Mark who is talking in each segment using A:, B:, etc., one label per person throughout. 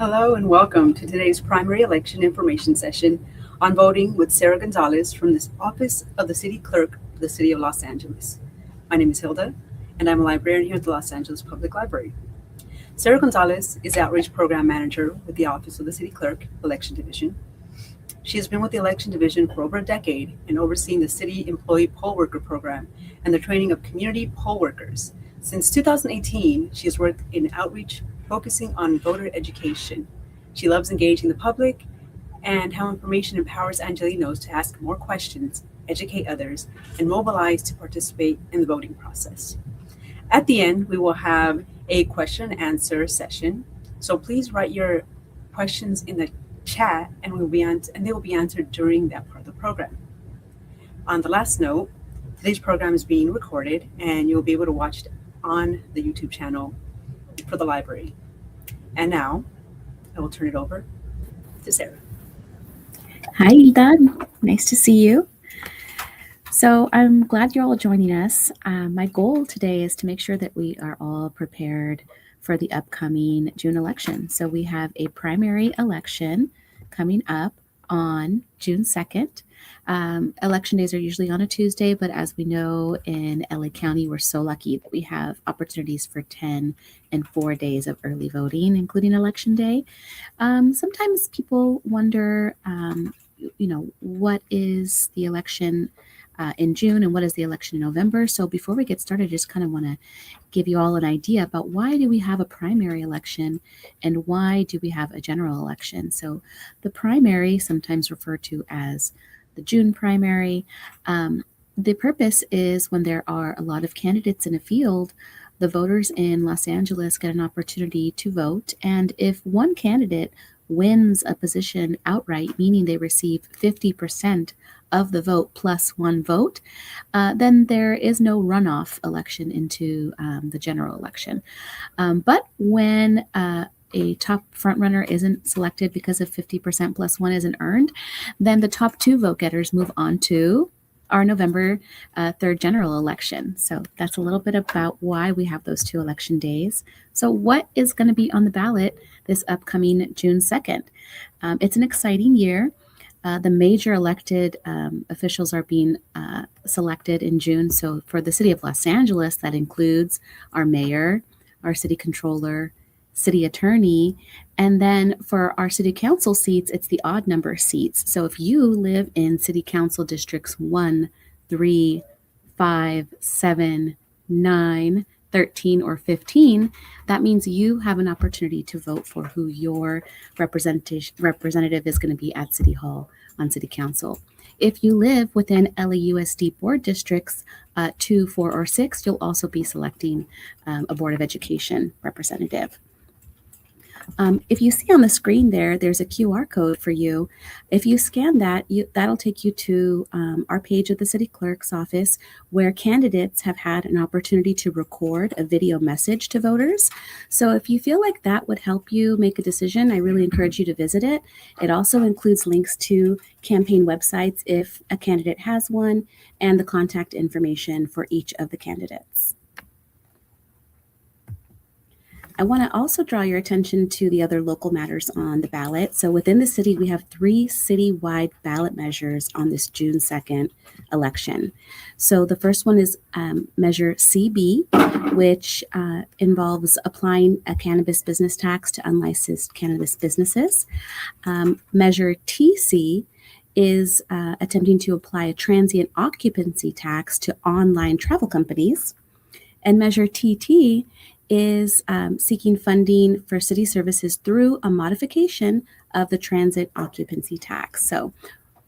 A: Hello and welcome to today's primary election information session on voting with Sarah Gonzalez from the Office of the City Clerk for the City of Los Angeles. My name is Hilda, and I'm a librarian here at the Los Angeles Public Library. Sarah Gonzalez is Outreach Program Manager with the Office of the City Clerk Election Division. She has been with the Election Division for over a decade and overseen the City Employee Poll Worker Program and the training of community poll workers. Since 2018, she has worked in outreach focusing on voter education. She loves engaging the public and how information empowers Angelenos to ask more questions, educate others, and mobilize to participate in the voting process. At the end, we will have a question and answer session. So please write your questions in the chat and they will be answered during that part of the program. On the last note, today's program is being recorded and you'll be able to watch it on the YouTube channel for the library. And now I will turn it over to Sarah.
B: Hi, Hilda. Nice to see you. So I'm glad you're all joining us. My goal today is to make sure that we are all prepared for the upcoming June election. So we have a primary election coming up on June 2nd. Election days are usually on a Tuesday, but as we know in LA County, we're so lucky that we have opportunities for 10 and 4 days of early voting, including Election Day. Sometimes people wonder, what is the election in June and what is the election in November? So before we get started, I just kind of want to give you all an idea about why do we have a primary election and why do we have a general election. So the primary, sometimes referred to as the June primary, the purpose is when there are a lot of candidates in a field, the voters in Los Angeles get an opportunity to vote. And if one candidate wins a position outright, meaning they receive 50% of the vote plus one vote, then there is no runoff election into the general election. But when a top frontrunner isn't selected because of 50% plus one isn't earned, then the top two vote getters move on to our November 3rd general election. So that's a little bit about why we have those two election days. So what is going to be on the ballot this upcoming June 2nd? It's an exciting year. The major elected officials are being selected in June. So for the city of Los Angeles, that includes our mayor, our city controller, city attorney, and then for our city council seats, it's the odd number seats. So if you live in city council districts 1, 3, 5, 7, 9, 13, or 15, that means you have an opportunity to vote for who your representative is going to be at City Hall on City Council. If you live within LAUSD board districts 2, 4, or 6, you'll also be selecting a Board of Education representative. If you see on the screen there's a QR code for you. If you scan that, that'll take you to our page of the city clerk's office where candidates have had an opportunity to record a video message to voters. So if you feel like that would help you make a decision, I really encourage you to visit it. It also includes links to campaign websites if a candidate has one and the contact information for each of the candidates. I want to also draw your attention to the other local matters on the ballot. So within the city, we have 3 citywide ballot measures on this June 2nd election. So the first one is Measure CB, which involves applying a cannabis business tax to unlicensed cannabis businesses. Measure TC is attempting to apply a transient occupancy tax to online travel companies. And Measure TT is seeking funding for city services through a modification of the transit occupancy tax. So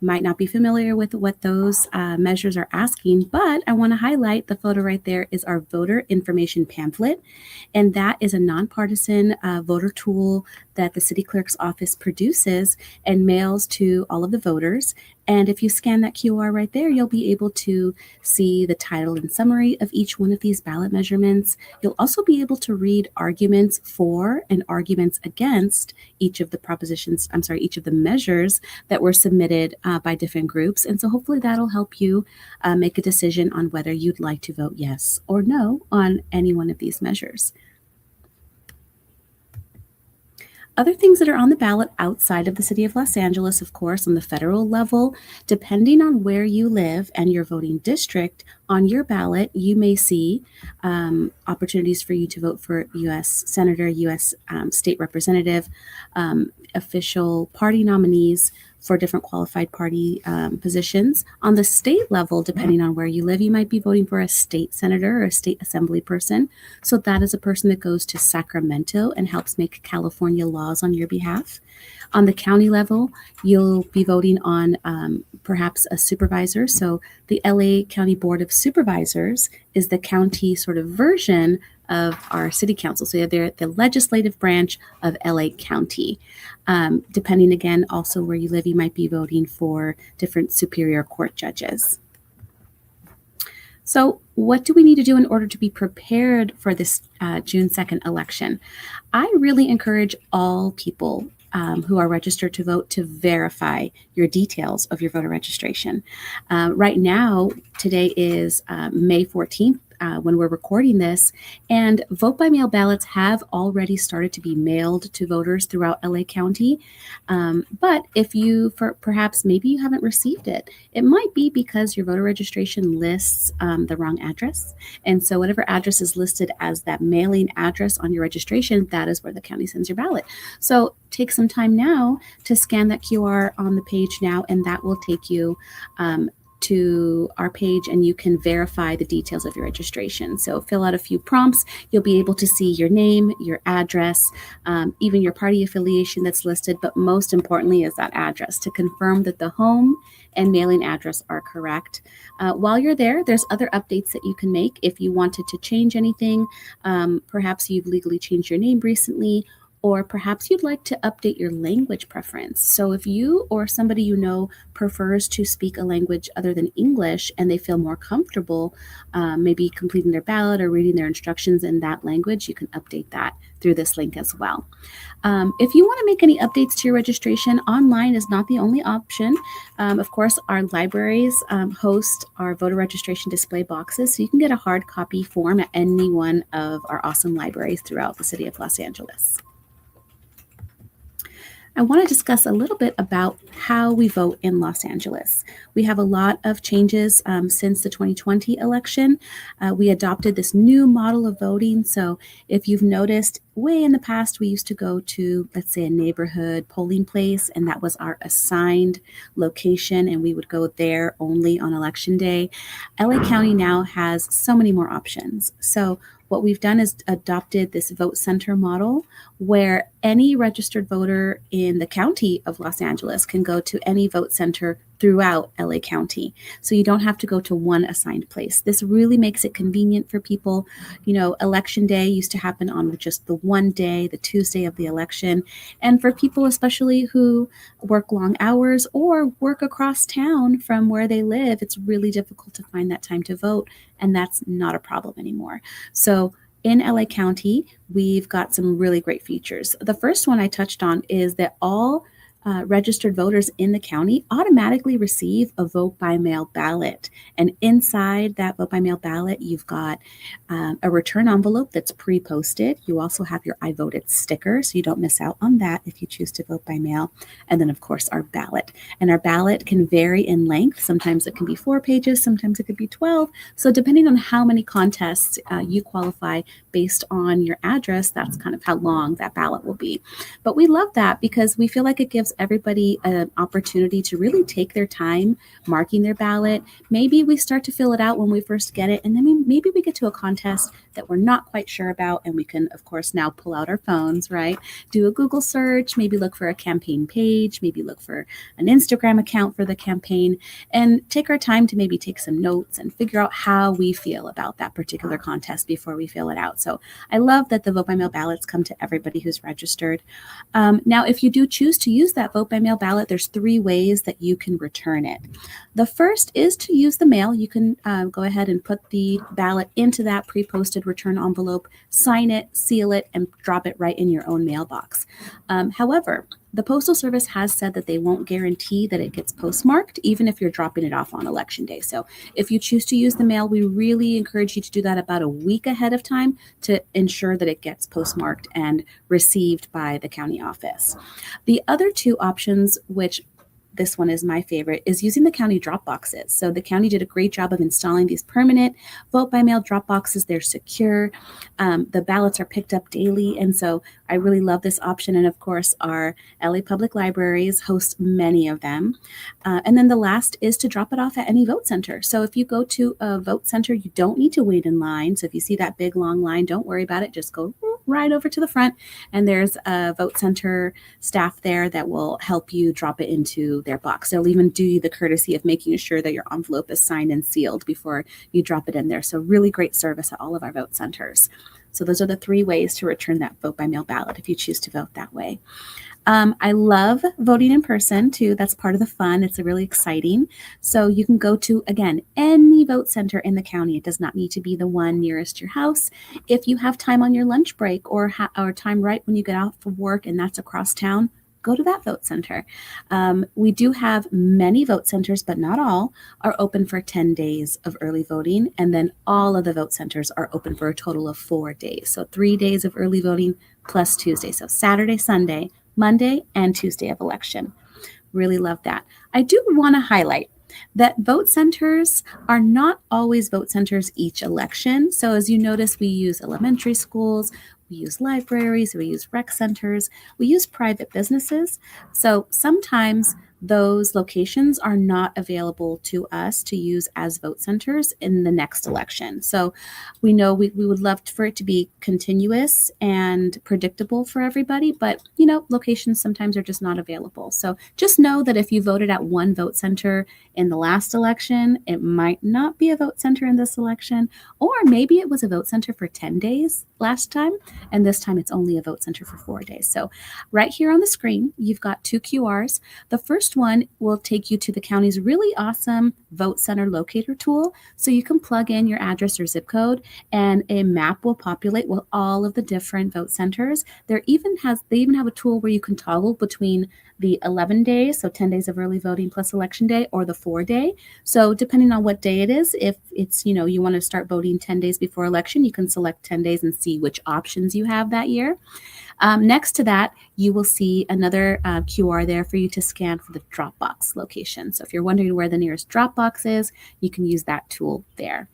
B: might not be familiar with what those measures are asking, but I want to highlight the photo right there is our voter information pamphlet. And that is a nonpartisan voter tool that the city clerk's office produces and mails to all of the voters. And if you scan that QR right there, you'll be able to see the title and summary of each one of these ballot measurements. You'll also be able to read arguments for and arguments against each of the measures that were submitted by different groups. And so hopefully that'll help you make a decision on whether you'd like to vote yes or no on any one of these measures. other things that are on the ballot outside of the city of Los Angeles, of course, on the federal level, depending on where you live and your voting district, on your ballot, you may see opportunities for you to vote for U.S. Senator, U.S. State Representative, official party nominees for different qualified party positions. On the state level, depending on where you live, you might be voting for a state senator or a state assembly person. So that is a person that goes to Sacramento and helps make California laws on your behalf. On the county level, you'll be voting on perhaps a supervisor. So the LA County Board of Supervisors is the county sort of version of our city council. So they're the legislative branch of LA County. Depending again, also where you live, you might be voting for different superior court judges. So what do we need to do in order to be prepared for this June 2nd election? I really encourage all people who are registered to vote to verify your details of your voter registration. Right now, today is May 14th. When we're recording this, and vote by mail ballots have already started to be mailed to voters throughout LA County. But if you, perhaps maybe you haven't received it, it might be because your voter registration lists the wrong address. And so whatever address is listed as that mailing address on your registration, that is where the county sends your ballot. So take some time now to scan that QR on the page now, and that will take you to our page, and you can verify the details of your registration. So fill out a few prompts. You'll be able to see your name, your address, even your party affiliation that's listed, but most importantly is that address to confirm that the home and mailing address are correct. While you're there, there's other updates that you can make if you wanted to change anything. Perhaps you've legally changed your name recently, or perhaps you'd like to update your language preference. So if you or somebody you know prefers to speak a language other than English and they feel more comfortable maybe completing their ballot or reading their instructions in that language, you can update that through this link as well. If you want to make any updates to your registration, online is not the only option. Of course, our libraries host our voter registration display boxes, so you can get a hard copy form at any one of our awesome libraries throughout the city of Los Angeles. I want to discuss a little bit about how we vote in Los Angeles. We have a lot of changes since the 2020 election. We adopted this new model of voting. So if you've noticed, way in the past, we used to go to, let's say, a neighborhood polling place, and that was our assigned location, and we would go there only on election day. LA County now has so many more options. So what we've done is adopted this vote center model where any registered voter in the county of Los Angeles can go to any vote center throughout LA County. So you don't have to go to one assigned place. This really makes it convenient for people. You know, election day used to happen on just the one day, the Tuesday of the election. And for people especially who work long hours or work across town from where they live, it's really difficult to find that time to vote. And that's not a problem anymore. So in LA County, we've got some really great features. The first one I touched on is that all registered voters in the county automatically receive a vote by mail ballot. And inside that vote by mail ballot, you've got a return envelope that's pre-posted. You also have your I voted sticker, so you don't miss out on that if you choose to vote by mail. And then, of course, our ballot. And our ballot can vary in length. Sometimes it can be 4 pages, sometimes it could be 12. So depending on how many contests you qualify based on your address, that's kind of how long that ballot will be. But we love that because we feel like it gives everybody an opportunity to really take their time marking their ballot. Maybe we start to fill it out when we first get it, and then maybe we get to a contest that we're not quite sure about, and we can, of course, now pull out our phones, right? Do a Google search, maybe look for a campaign page, maybe look for an Instagram account for the campaign, and take our time to maybe take some notes and figure out how we feel about that particular contest before we fill it out. So I love that the vote by mail ballots come to everybody who's registered. Now, if you do choose to use that vote by mail ballot, there's 3 ways that you can return it. The first is to use the mail. You can go ahead and put the ballot into that pre-posted return envelope, sign it, seal it, and drop it right in your own mailbox. However, the Postal Service has said that they won't guarantee that it gets postmarked, even if you're dropping it off on Election Day. So if you choose to use the mail, we really encourage you to do that about a week ahead of time to ensure that it gets postmarked and received by the county office. The other two options, which this one is my favorite, is using the county drop boxes. So the county did a great job of installing these permanent vote by mail drop boxes. They're secure. The ballots are picked up daily. And so I really love this option. And of course, our LA Public Libraries host many of them. And then the last is to drop it off at any vote center. So if you go to a vote center, you don't need to wait in line. So if you see that big long line, don't worry about it. Just go right over to the front, and there's a vote center staff there that will help you drop it into their box. They'll even do you the courtesy of making sure that your envelope is signed and sealed before you drop it in there. So really great service at all of our vote centers. So those are the 3 ways to return that vote by mail ballot if you choose to vote that way. I love voting in person too. That's part of the fun. It's really exciting. So you can go to, again, any vote center in the county. It does not need to be the one nearest your house. If you have time on your lunch break or time right when you get out from work and that's across town, go to that vote center. We do have many vote centers, but not all, are open for 10 days of early voting. And then all of the vote centers are open for a total of 4 days. So 3 days of early voting plus Tuesday. So Saturday, Sunday, Monday, and Tuesday of election. Really love that. I do want to highlight that vote centers are not always vote centers each election. So as you notice, we use elementary schools, we use libraries, we use rec centers, we use private businesses. So sometimes those locations are not available to us to use as vote centers in the next election. So we know we would love for it to be continuous and predictable for everybody, but locations sometimes are just not available. So just know that if you voted at one vote center in the last election, it might not be a vote center in this election, or maybe it was a vote center for 10 days last time, and this time it's only a vote center for 4 days. So right here on the screen, you've got 2 QRs. The first one will take you to the county's really awesome vote center locator tool. So you can plug in your address or zip code and a map will populate with all of the different vote centers. They even have a tool where you can toggle between the 11 days, so 10 days of early voting plus election day, or the 4-day. So depending on what day it is, if it's, you want to start voting 10 days before election, you can select 10 days and see which options you have that year. Next to that, you will see another QR there for you to scan for the Dropbox location. So if you're wondering where the nearest Dropbox is, you can use that tool there.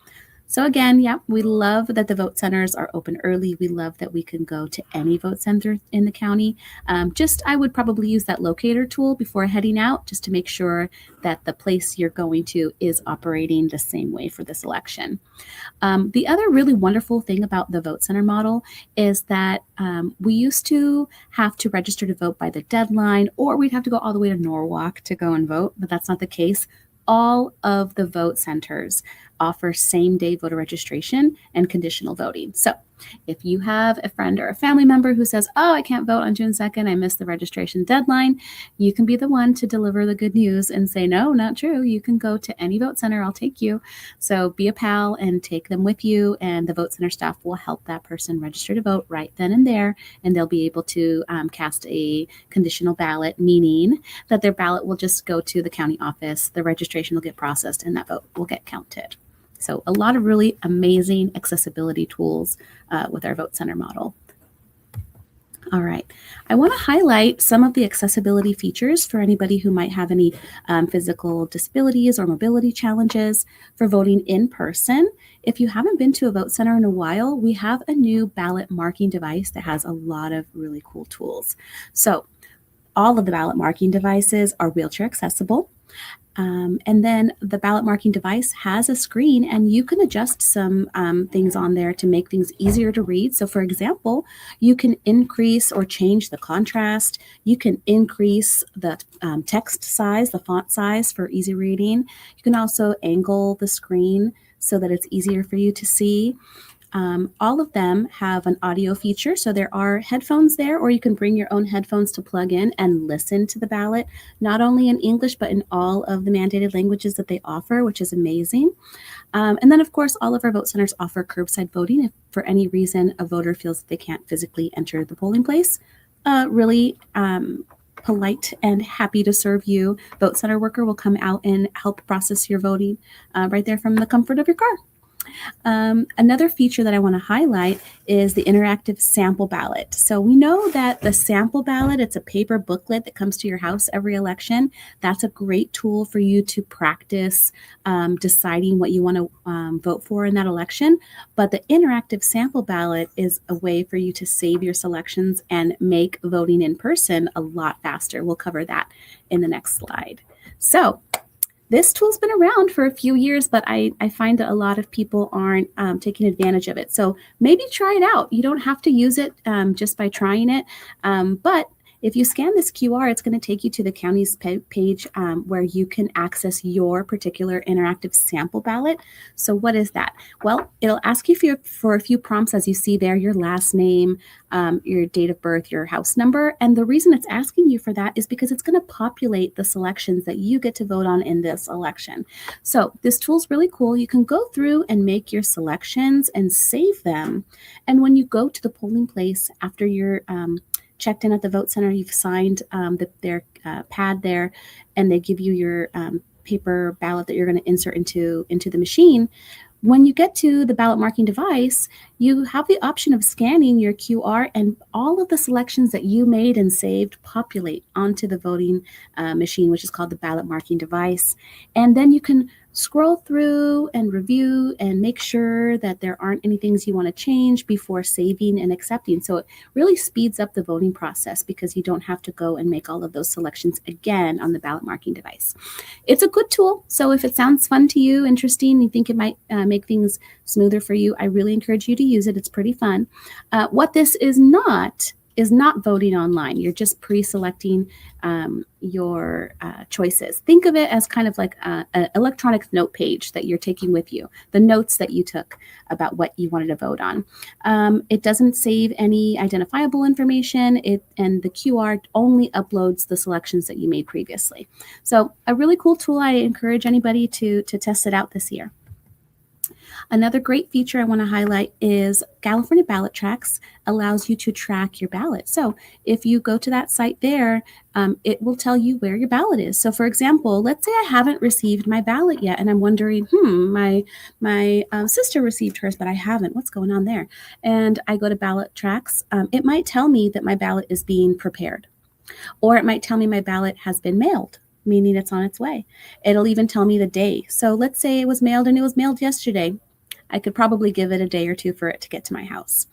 B: So again, we love that the vote centers are open early. We love that we can go to any vote center in the county. I would probably use that locator tool before heading out, just to make sure that the place you're going to is operating the same way for this election. The other really wonderful thing about the vote center model is that we used to have to register to vote by the deadline, or we'd have to go all the way to Norwalk to go and vote, but that's not the case. All of the vote centers offer same-day voter registration and conditional voting. So if you have a friend or a family member who says, oh, I can't vote on June 2nd, I missed the registration deadline, you can be the one to deliver the good news and say, no, not true. You can go to any vote center. I'll take you. So be a pal and take them with you, and the vote center staff will help that person register to vote right then and there, and they'll be able to cast a conditional ballot, meaning that their ballot will just go to the county office, the registration will get processed, and that vote will get counted. So a lot of really amazing accessibility tools with our vote center model. All right, I want to highlight some of the accessibility features for anybody who might have any physical disabilities or mobility challenges for voting in person. If you haven't been to a vote center in a while, we have a new ballot marking device that has a lot of really cool tools. So all of the ballot marking devices are wheelchair accessible. And then the ballot marking device has a screen, and you can adjust some things on there to make things easier to read. So for example, you can increase or change the contrast. You can increase the text size, the font size for easy reading. You can also angle the screen so that it's easier for you to see. All of them have an audio feature, so there are headphones there, or you can bring your own headphones to plug in and listen to the ballot, not only in English, but in all of the mandated languages that they offer, which is amazing. And then, of course, all of our vote centers offer curbside voting if for any reason a voter feels that they can't physically enter the polling place. Really polite and happy to serve you. Vote center worker will come out and help process your voting right there from the comfort of your car. Another feature that I want to highlight is the interactive sample ballot. So we know that the sample ballot, it's a paper booklet that comes to your house every election. That's a great tool for you to practice deciding what you want to vote for in that election. But the interactive sample ballot is a way for you to save your selections and make voting in person a lot faster. We'll cover that in the next slide. So this tool's been around for a few years, but I find that a lot of people aren't taking advantage of it. So maybe try it out. You don't have to use it just by trying it. But if you scan this QR, it's going to take you to the county's page where you can access your particular interactive sample ballot. So what is that? Well, it'll ask you for a few prompts, as you see there, your last name, your date of birth, your house number. And the reason it's asking you for that is because it's going to populate the selections that you get to vote on in this election. So this tool's really cool. You can go through and make your selections and save them. And when you go to the polling place after you're checked in at the vote center, you've signed their pad there, and they give you your paper ballot that you're going to insert into the machine. When you get to the ballot marking device, you have the option of scanning your QR, and all of the selections that you made and saved populate onto the voting machine, which is called the ballot marking device. And then you can scroll through and review and make sure that there aren't any things you want to change before saving and accepting. So it really speeds up the voting process because you don't have to go and make all of those selections again on the ballot marking device. It's a good tool. So if it sounds fun to you, interesting, you think it might make things smoother for you, I really encourage you to use it. It's pretty fun. What this is not voting online. You're just pre-selecting your choices. Think of it as kind of like an electronic note page that you're taking with you, the notes that you took about what you wanted to vote on. It doesn't save any identifiable information, and the QR only uploads the selections that you made previously. So a really cool tool. I encourage anybody to test it out this year. Another great feature I want to highlight is California Ballot Tracks allows you to track your ballot. So if you go to that site there, it will tell you where your ballot is. So for example, let's say I haven't received my ballot yet, and I'm wondering, my sister received hers, but I haven't. What's going on there? And I go to Ballot Tracks. It might tell me that my ballot is being prepared, or it might tell me my ballot has been mailed, meaning it's on its way. It'll even tell me the day. So let's say it was mailed and it was mailed yesterday. I could probably give it a day or two for it to get to my house.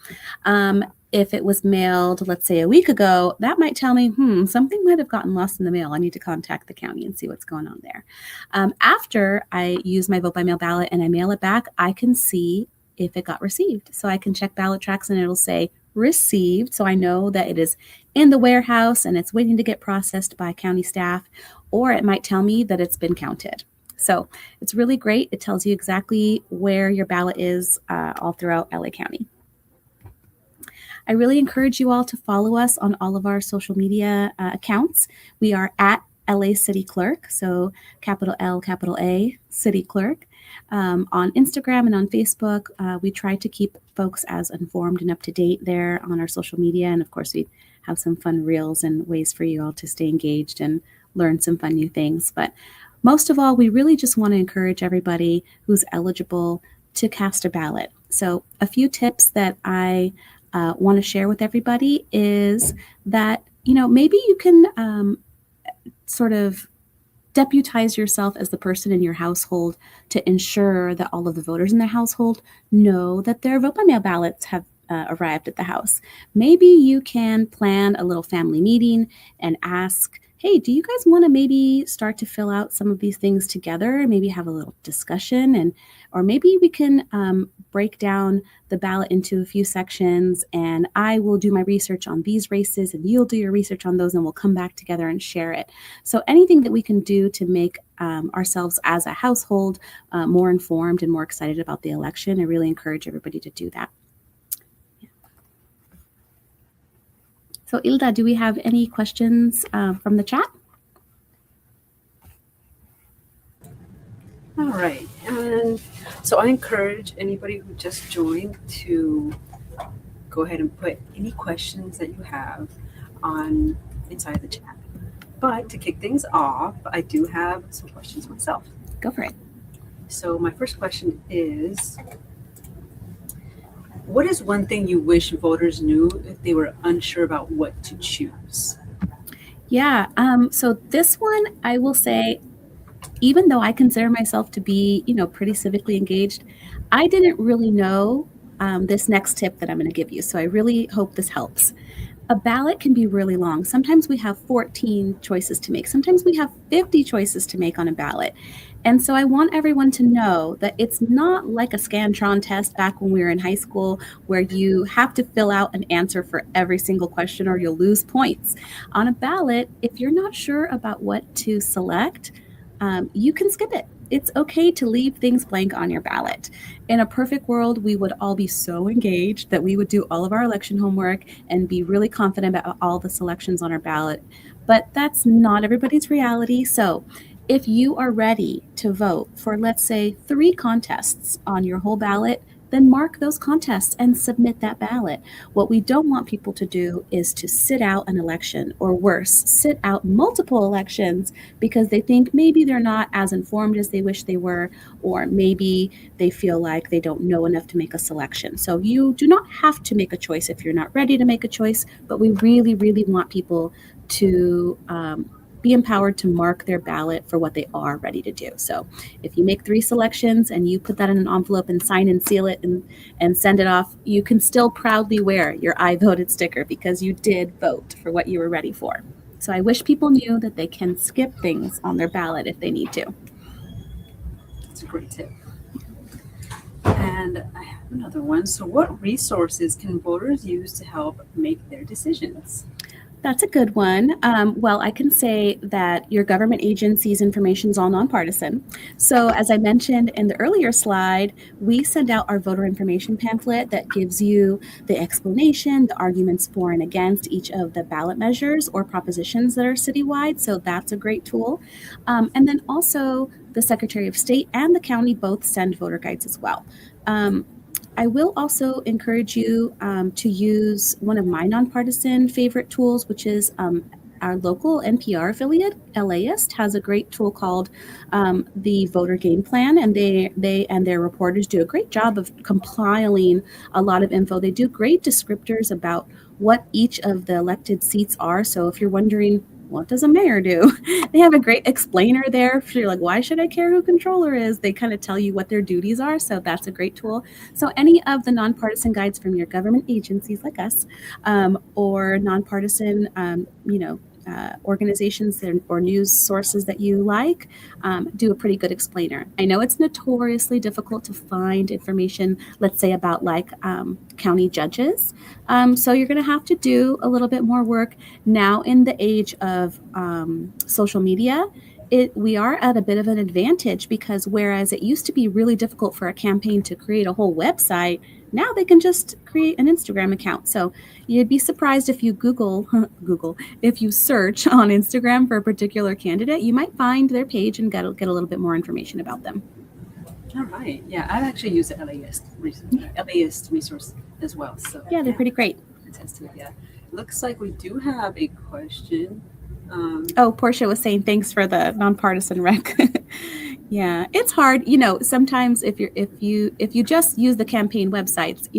B: If it was mailed, let's say a week ago, that might tell me, something might have gotten lost in the mail. I need to contact the county and see what's going on there. After I use my vote by mail ballot and I mail it back, I can see if it got received. So I can check Ballot Tracks and it'll say received. So I know that it is in the warehouse and it's waiting to get processed by county staff, or it might tell me that it's been counted. So it's really great. It tells you exactly where your ballot is all throughout LA County. I really encourage you all to follow us on all of our social media accounts. We are at LA City Clerk, so capital L, capital A, City Clerk. On Instagram and on Facebook, we try to keep folks as informed and up to date there on our social media. And of course, we have some fun reels and ways for you all to stay engaged and learn some fun new things. But most of all, we really just want to encourage everybody who's eligible to cast a ballot. So a few tips that I want to share with everybody is that, maybe you can sort of deputize yourself as the person in your household to ensure that all of the voters in the household know that their vote by mail ballots have arrived at the house. Maybe you can plan a little family meeting and ask, hey, do you guys want to maybe start to fill out some of these things together? Maybe have a little discussion, or maybe we can break down the ballot into a few sections, and I will do my research on these races and you'll do your research on those, and we'll come back together and share it. So anything that we can do to make ourselves as a household more informed and more excited about the election, I really encourage everybody to do that. So Ilda, do we have any questions from the chat?
A: All right. And so I encourage anybody who just joined to go ahead and put any questions that you have on inside the chat. But to kick things off, I do have some questions myself.
B: Go for it.
A: So my first question is, what is one thing you wish voters knew if they were unsure about what to choose?
B: Yeah. So this one, I will say, even though I consider myself to be, pretty civically engaged, I didn't really know this next tip that I'm going to give you. So I really hope this helps. A ballot can be really long. Sometimes we have 14 choices to make. Sometimes we have 50 choices to make on a ballot. And so I want everyone to know that it's not like a Scantron test back when we were in high school where you have to fill out an answer for every single question or you'll lose points. On a ballot, if you're not sure about what to select, you can skip it. It's okay to leave things blank on your ballot. In a perfect world, we would all be so engaged that we would do all of our election homework and be really confident about all the selections on our ballot. But that's not everybody's reality. So if you are ready to vote for, let's say, 3 contests on your whole ballot, then mark those contests and submit that ballot. What we don't want people to do is to sit out an election, or worse, sit out multiple elections because they think maybe they're not as informed as they wish they were, or maybe they feel like they don't know enough to make a selection. So you do not have to make a choice if you're not ready to make a choice, but we really, really want people to be empowered to mark their ballot for what they are ready to do. So if you make 3 selections and you put that in an envelope and sign and seal it and send it off, you can still proudly wear your I voted sticker because you did vote for what you were ready for. So I wish people knew that they can skip things on their ballot if they need to.
A: That's a great tip. And I have another one. So what resources can voters use to help make their decisions?
B: That's a good one. Well, I can say that your government agency's information is all nonpartisan. So as I mentioned in the earlier slide, we send out our voter information pamphlet that gives you the explanation, the arguments for and against each of the ballot measures or propositions that are citywide. So that's a great tool. And then also the Secretary of State and the county both send voter guides as well. I will also encourage you to use one of my nonpartisan favorite tools, which is our local NPR affiliate, LAist, has a great tool called the Voter Game Plan, and they and their reporters do a great job of compiling a lot of info. They do great descriptors about what each of the elected seats are. So if you're wondering, what does a mayor do? They have a great explainer there. If you're like, why should I care who controller is? They kind of tell you what their duties are. So that's a great tool. So any of the nonpartisan guides from your government agencies like us, or nonpartisan, organizations or news sources that you like, do a pretty good explainer. I know it's notoriously difficult to find information, let's say about county judges. So you're going to have to do a little bit more work. Now in the age of social media, we are at a bit of an advantage because whereas it used to be really difficult for a campaign to create a whole website, now they can just create an Instagram account. So you'd be surprised if you if you search on Instagram for a particular candidate, you might find their page and get a little bit more information about them.
A: All right. Yeah, I've actually used the LAist resource as well. So
B: yeah, they're pretty great.
A: Attest to it. Yeah. Looks like we do have a question.
B: Portia was saying thanks for the nonpartisan rec. Yeah, it's hard. Sometimes if you just use the campaign websites,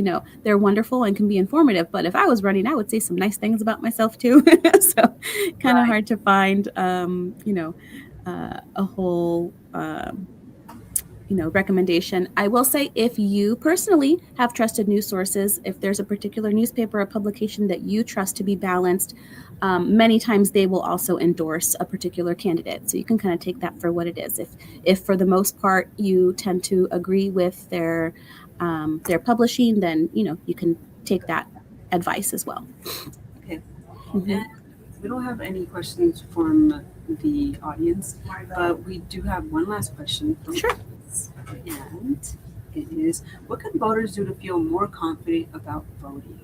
B: they're wonderful and can be informative. But if I was running, I would say some nice things about myself too. So kind of hard to find, a whole, recommendation. I will say if you personally have trusted news sources, if there's a particular newspaper or publication that you trust to be balanced, many times they will also endorse a particular candidate. So you can kind of take that for what it is. If for the most part you tend to agree with their publishing, then you can take that advice as well.
A: Okay. Mm-hmm. And we don't have any questions from the audience, but we do have one last question.
B: Sure.
A: And it is, what can voters do to feel more confident about voting?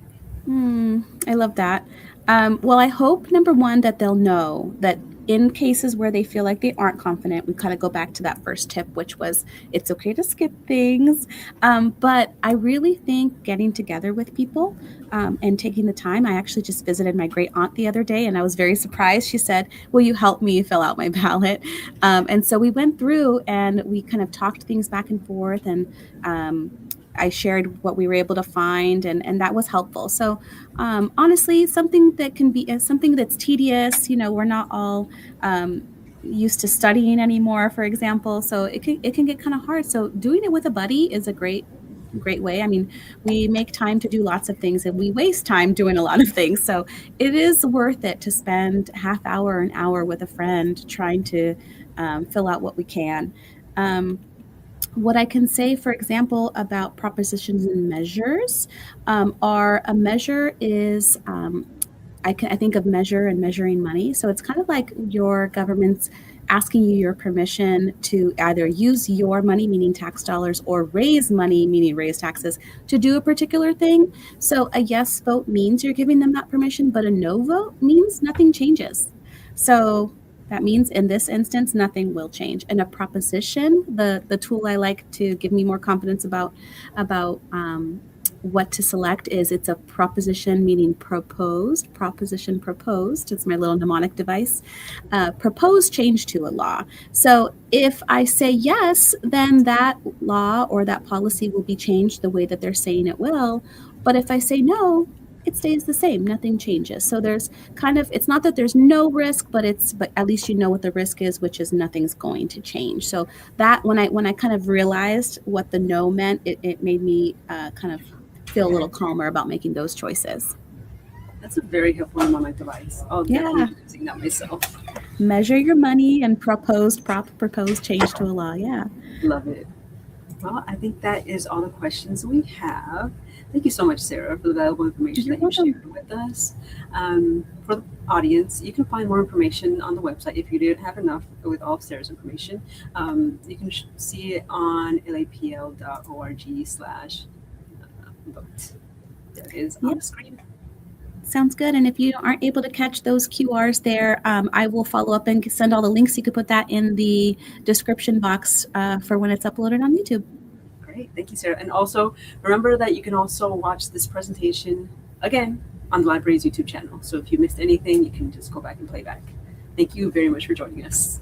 B: I love that. Well, I hope, number one, that they'll know that in cases where they feel like they aren't confident, we kind of go back to that first tip, which was it's okay to skip things. But I really think getting together with people and taking the time. I actually just visited my great aunt the other day, and I was very surprised. She said, "Will you help me fill out my ballot?" And so we went through and we kind of talked things back and forth, and I shared what we were able to find, and that was helpful. So honestly, something that can be something that's tedious. We're not all used to studying anymore, for example, so it can get kind of hard. So doing it with a buddy is a great way. I mean, we make time to do lots of things and we waste time doing a lot of things. So it is worth it to spend half hour, an hour with a friend trying to fill out what we can. What I can say, for example, about propositions and measures are a measure is I think of measure and measuring money. So it's kind of like your government's asking you your permission to either use your money, meaning tax dollars, or raise money, meaning raise taxes, to do a particular thing. So a yes vote means you're giving them that permission, but a no vote means nothing changes. So that means in this instance, nothing will change. And a proposition, the tool I like to give me more confidence about what to select is it's a proposition, meaning proposed, proposition proposed. It's my little mnemonic device. Proposed change to a law. So if I say yes, then that law or that policy will be changed the way that they're saying it will. But if I say no, it stays the same. Nothing changes. So there's kind of, it's not that there's no risk, but at least you know what the risk is, which is nothing's going to change. So that when I kind of realized what the no meant, it made me kind of feel a little calmer about making those choices.
A: That's a very helpful mnemonic device. I'll definitely be using that myself.
B: Measure your money and proposed change to a law. Yeah.
A: Love it. Well, I think that is all the questions we have. Thank you so much, Sarah, for the valuable information
B: You're
A: that you
B: welcome.
A: shared with us. For the audience, you can find more information on the website if you didn't have enough with all of Sarah's information. You can see it on lapl.org/vote. There it is on the screen.
B: Sounds good. And if you aren't able to catch those QRs there, I will follow up and send all the links. You could put that in the description box for when it's uploaded on YouTube.
A: Great. Thank you, Sarah. And also remember that you can also watch this presentation again on the library's YouTube channel. So if you missed anything, you can just go back and play back. Thank you very much for joining us.